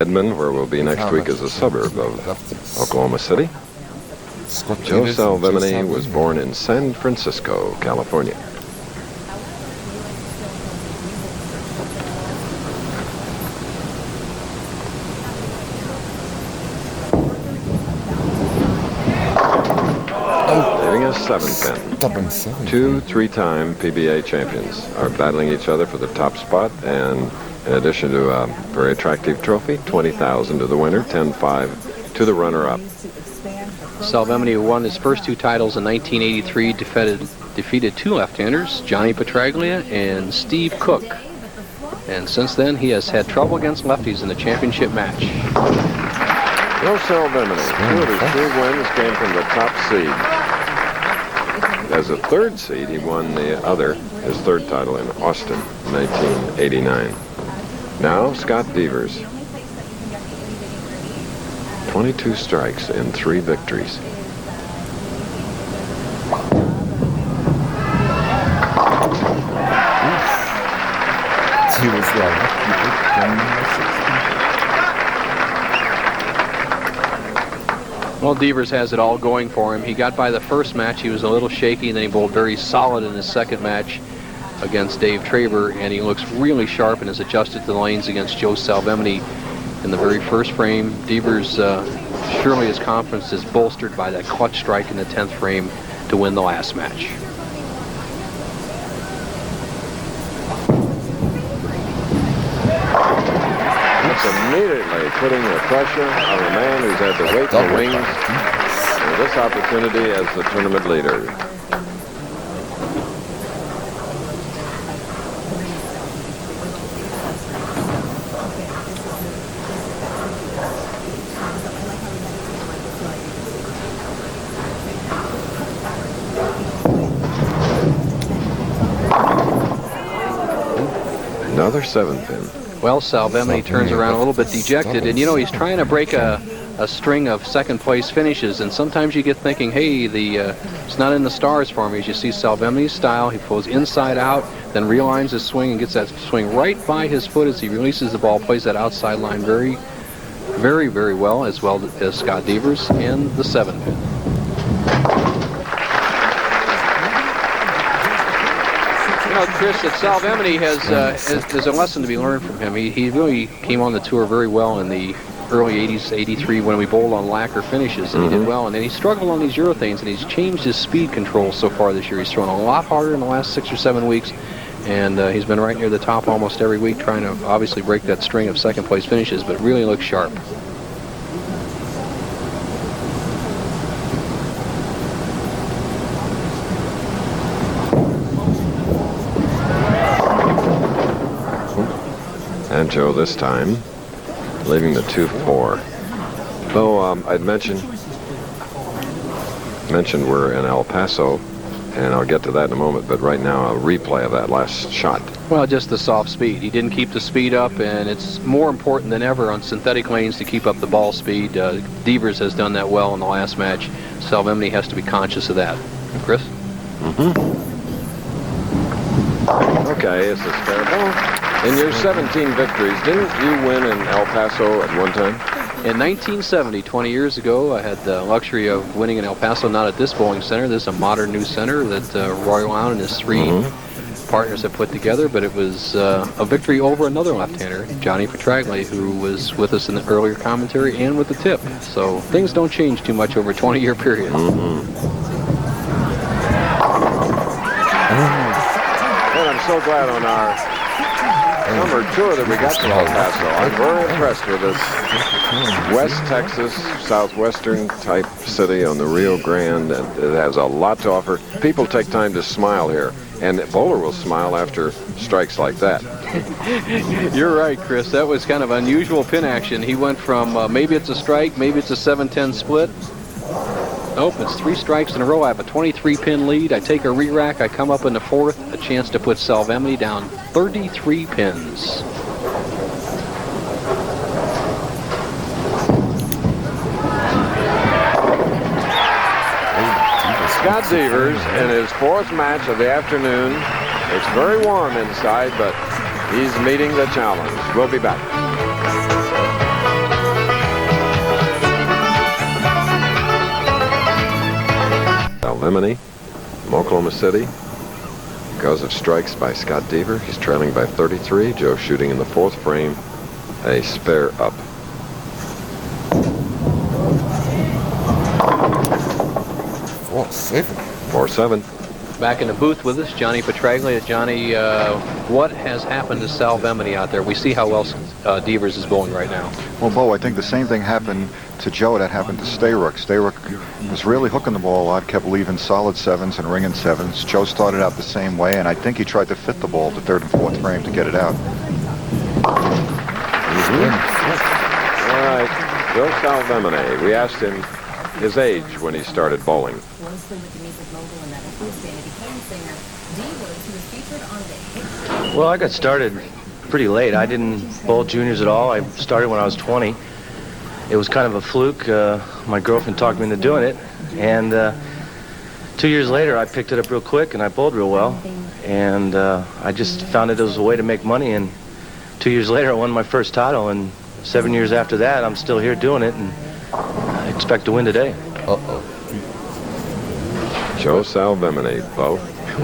Edmond, where we'll be next week, is a suburb of Oklahoma City. Joe Salvemini was born in San Francisco, California. Leaving a 7-pin. Two 3-time PBA champions are battling each other for the top spot, and in addition to a very attractive trophy, $20,000 to the winner, $10,500 to the runner-up. Salvemini, who won his first 2 titles in 1983, defeated 2 left-handers, Johnny Petraglia and Steve Cook. And since then, he has had trouble against lefties in the championship match. Joe Salvemini, 2 of his 3 wins came from the top seed. As a 3rd seed, he won his 3rd title in Austin in 1989. Now, Scott Devers. 22 strikes in 3 victories. He was Well, Devers has it all going for him. He got by the first match. He was a little shaky, and then he bowled very solid in his second match against Dave Traber, and he looks really sharp and has adjusted to the lanes against Joe Salvemini in the very first frame. Devers, surely his confidence is bolstered by that clutch strike in the 10th frame to win the last match. That's immediately putting the pressure on a man who's had to wait the wings for this opportunity as the tournament leader. Another 7-pin. Well, Salvemini turns around a little bit dejected, and you know, he's trying to break a string of second-place finishes, and sometimes you get thinking, hey, it's not in the stars for me. As you see Salvemini's style, he pulls inside out, then realigns his swing and gets that swing right by his foot as he releases the ball, plays that outside line very, very, very well as Scott Devers and the 7-pin. You know, Chris, that Salvemini there's a lesson to be learned from him. He really came on the tour very well in the early 80s, 83, when we bowled on lacquer finishes, and he did well. And then he struggled on these urethanes, and he's changed his speed control so far this year. He's thrown a lot harder in the last 6 or 7 weeks, and he's been right near the top almost every week, trying to obviously break that string of second-place finishes, but really looks sharp. And Joe this time leaving the 2-4. Though I'd mentioned we're in El Paso, and I'll get to that in a moment, but right now a replay of that last shot. Well, just the soft speed. He didn't keep the speed up, and it's more important than ever on synthetic lanes to keep up the ball speed. Devers has done that well in the last match. Salvemini has to be conscious of that. Chris? Okay, this is fair ball. In your 17 victories, didn't you win in El Paso at one time? In 1970, 20 years ago, I had the luxury of winning in El Paso, not at this bowling center. This is a modern new center that Roy Lown and his 3 partners have put together, but it was a victory over another left-hander, Johnny Petraglia, who was with us in the earlier commentary and with the tip. So things don't change too much over a 20-year period. And I'm so glad on our summer tour that we got to El Paso. I'm very impressed with this West Texas, southwestern type city on the Rio Grande, and it has a lot to offer. People take time to smile here, and bowler will smile after strikes like that. You're right, Chris. That was kind of unusual pin action. He went from maybe it's a strike, maybe it's a 7-10 split. Nope, it's 3 strikes in a row. I have a 23-pin lead. I take a re-rack. I come up in the 4th, a chance to put Salvemini down 33 pins. Scott Devers in his 4th match of the afternoon. It's very warm inside, but he's meeting the challenge. We'll be back. Salvemini from Oklahoma City. Goes of strikes by Scott Deaver. He's trailing by 33. Joe shooting in the 4th frame. A spare up. 4-7. 4-7. Back in the booth with us, Johnny Petraglia. Johnny, what has happened to Salvemini out there? We see how well Devers is bowling right now. Well, Bo, I think the same thing happened to Joe that happened to Stayrook. Stayrook was really hooking the ball a lot, kept leaving solid 7s and ringing 7s. Joe started out the same way, and I think he tried to fit the ball to 3rd and 4th frame to get it out. All right, Joe Salvemini. We asked him his age when he started bowling. Well, I got started pretty late. I didn't bowl juniors at all. I started when I was 20. It was kind of a fluke. My girlfriend talked me into doing it. And 2 years later, I picked it up real quick, and I bowled real well. And I just found it was a way to make money. And 2 years later, I won my first title. And 7 years after that, I'm still here doing it. And I expect to win today. Uh-oh. Joe Salvemini, Bo.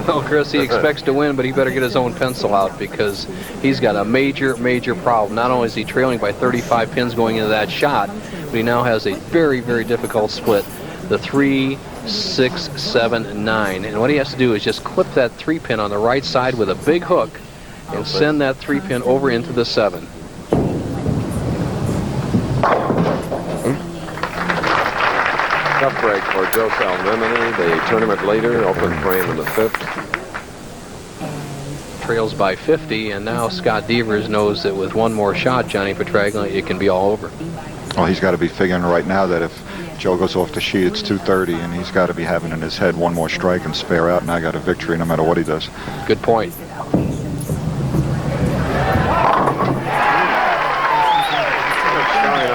Well, Chris, he expects to win, but he better get his own pencil out because he's got a major, major problem. Not only is he trailing by 35 pins going into that shot, but he now has a very, very difficult split. The 3, 6, 7, 9. And what he has to do is just clip that 3-pin on the right side with a big hook and send that 3-pin over into the 7. Tough break for Joe Salvemini. The tournament leader, open frame in the 5th. Trails by 50, and now Scott Devers knows that with one more shot, Johnny Petraglia, it can be all over. Well, he's got to be figuring right now that if Joe goes off the sheet, it's 230, and he's got to be having in his head one more strike and spare out, and I got a victory no matter what he does. Good point.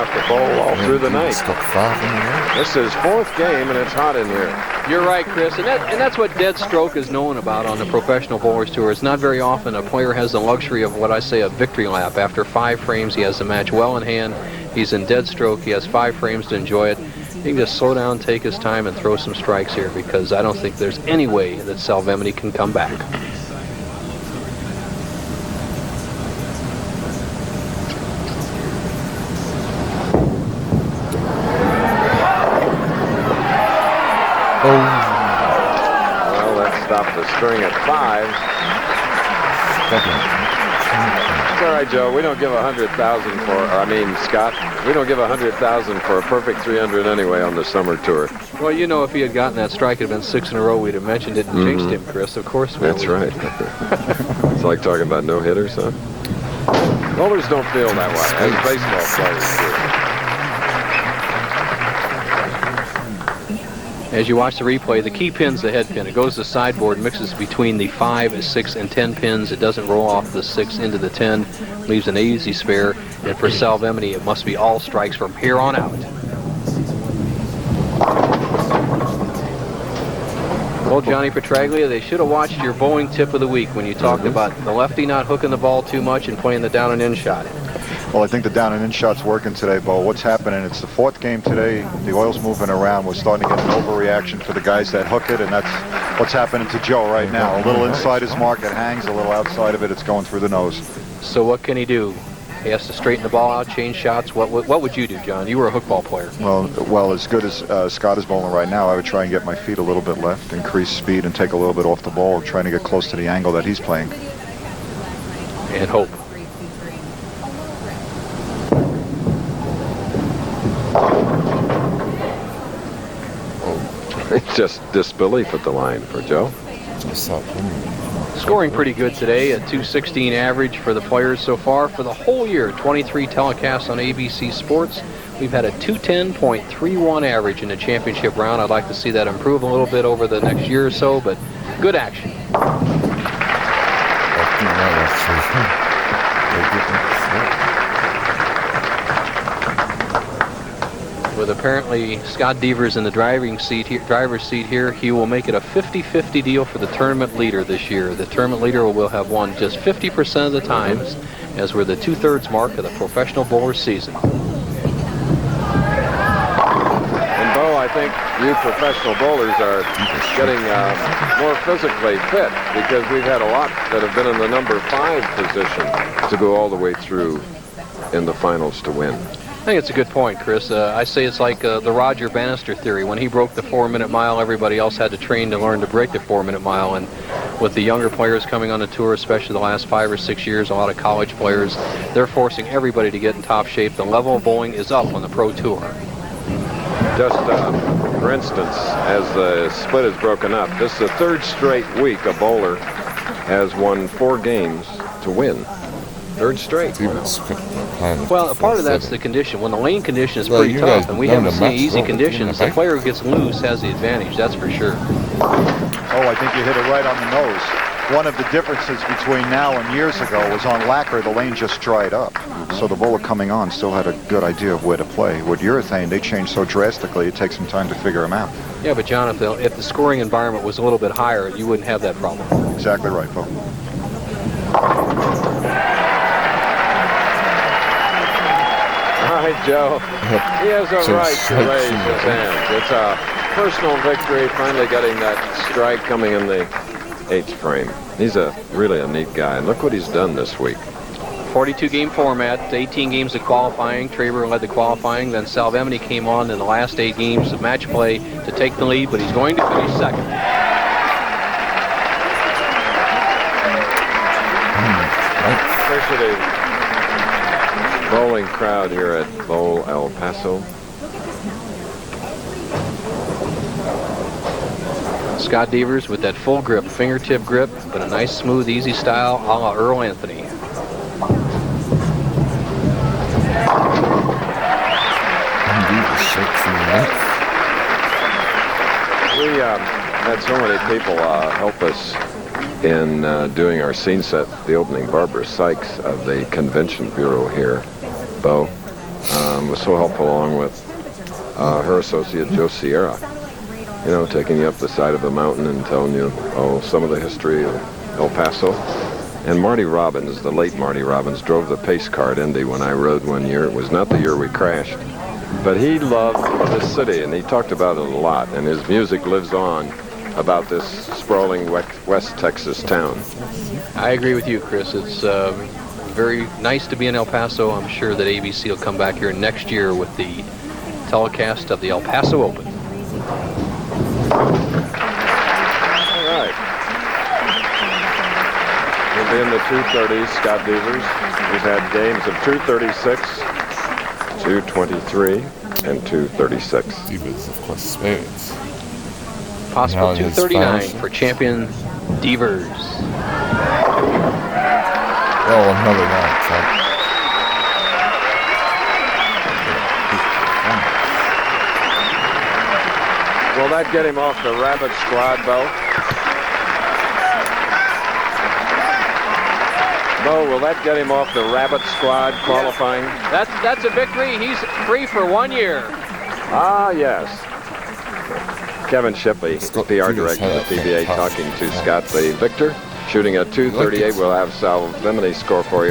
To bowl all through the night. Stuck 5 in the air. This is 4th game, and it's hot in here. You're right, Chris, and that's what dead stroke is known about on the Professional Bowlers Tour. It's not very often a player has the luxury of what I say a victory lap. After 5 frames, he has the match well in hand. He's in dead stroke. He has 5 frames to enjoy it. He can just slow down, take his time, and throw some strikes here because I don't think there's any way that Salvemini can come back. Well, that stopped the string at 5. It's all right, Joe. We don't give 100,000 Scott, we don't give 100,000 for a perfect 300 anyway on the summer tour. Well, you know, if he had gotten that strike, it had been 6 in a row, we'd have mentioned it and jinxed him, Chris. Of course we would. That's right. It's like talking about no hitters, huh? Bowlers don't feel that way, as baseball players do. As you watch the replay, the key pin's the head pin. It goes to the sideboard, mixes between the 5, 6, and 10 pins. It doesn't roll off the 6 into the 10, leaves an easy spare. And for Salvemini, it must be all strikes from here on out. Well, Johnny Petraglia, they should have watched your bowling tip of the week when you talked about the lefty not hooking the ball too much and playing the down and in shot. Well, I think the down and in shot's working today, Bo. What's happening? It's the 4th game today. The oil's moving around. We're starting to get an overreaction for the guys that hook it, and that's what's happening to Joe right now. A little inside his mark, it hangs. A little outside of it, it's going through the nose. So what can he do? He has to straighten the ball out, change shots. What would you do, John? You were a hook ball player. Well, as good as Scott is bowling right now, I would try and get my feet a little bit left, increase speed, and take a little bit off the ball, trying to get close to the angle that he's playing. And hope. Just disbelief at the line for Joe. Scoring pretty good today, a 216 average for the players so far. For the whole year, 23 telecasts on ABC Sports. We've had a 210.31 average in the championship round. I'd like to see that improve a little bit over the next year or so, but good action. With apparently Scott Devers in the driver's seat here, he will make it a 50-50 deal for the tournament leader this year. The tournament leader will have won just 50% of the times, as we're the 2/3 mark of the professional bowler season. And Bo, I I think you professional bowlers are getting more physically fit, because we've had a lot that have been in the number 5 position to go all the way through in the finals to win. I think it's a good point, Chris. I say it's like the Roger Bannister theory. When he broke the 4-minute mile, everybody else had to train to learn to break the 4-minute mile. And with the younger players coming on the tour, especially the last 5 or 6 years, a lot of college players, they're forcing everybody to get in top shape. The level of bowling is up on the Pro Tour. Just for instance, as the split is broken up, this is the 3rd straight week a bowler has won 4 games to win. 3rd straight. Well, part of that's the condition. When the lane condition is pretty tough, and we haven't seen easy conditions, the player who gets loose has the advantage, that's for sure. Oh, I think you hit it right on the nose. One of the differences between now and years ago was on lacquer, the lane just dried up. So the bowler coming on still had a good idea of where to play. With urethane, they changed so drastically, it takes some time to figure them out. Yeah, but John, if the scoring environment was a little bit higher, you wouldn't have that problem. Exactly right, Bo. All right, Joe. He has a right to raise his hands. It's a personal victory, finally getting that strike coming in the 8th frame. He's really a neat guy. And look what he's done this week. 42-game format, 18 games of qualifying. Traber led the qualifying. Then Salvemini came on in the last 8 games of match play to take the lead, but he's going to finish second. Appreciative bowling crowd here at Bowl El Paso. Scott Devers with that full grip, fingertip grip, but a nice, smooth, easy style a la Earl Anthony. We had so many people help us in doing our scene set, the opening. Barbara Sykes of the Convention Bureau here, Bo, was so helpful, along with her associate Joe Sierra. You know, taking you up the side of the mountain and telling you, some of the history of El Paso. And Marty Robbins, the late Marty Robbins, drove the pace car at Indy when I rode one year. It was not the year we crashed. But he loved this city, and he talked about it a lot. And his music lives on about this sprawling West Texas town. I agree with you, Chris. It's very nice to be in El Paso. I'm sure that ABC will come back here next year with the telecast of the El Paso Open. All right. He'll be in the 230s, Scott Devers. We've had games of 236, 223, and 236. Devers, of course, experience. Possible 239 for champion Devers. Oh, another one. Will that get him off the Rabbit squad, Bo? Bo, will that get him off the Rabbit squad qualifying? That's a victory. He's free for 1 year. Ah, yes. Kevin Shipley, PR director of the PBA, talking to Scott the victor, shooting a 238. We'll have Salvemini score for you.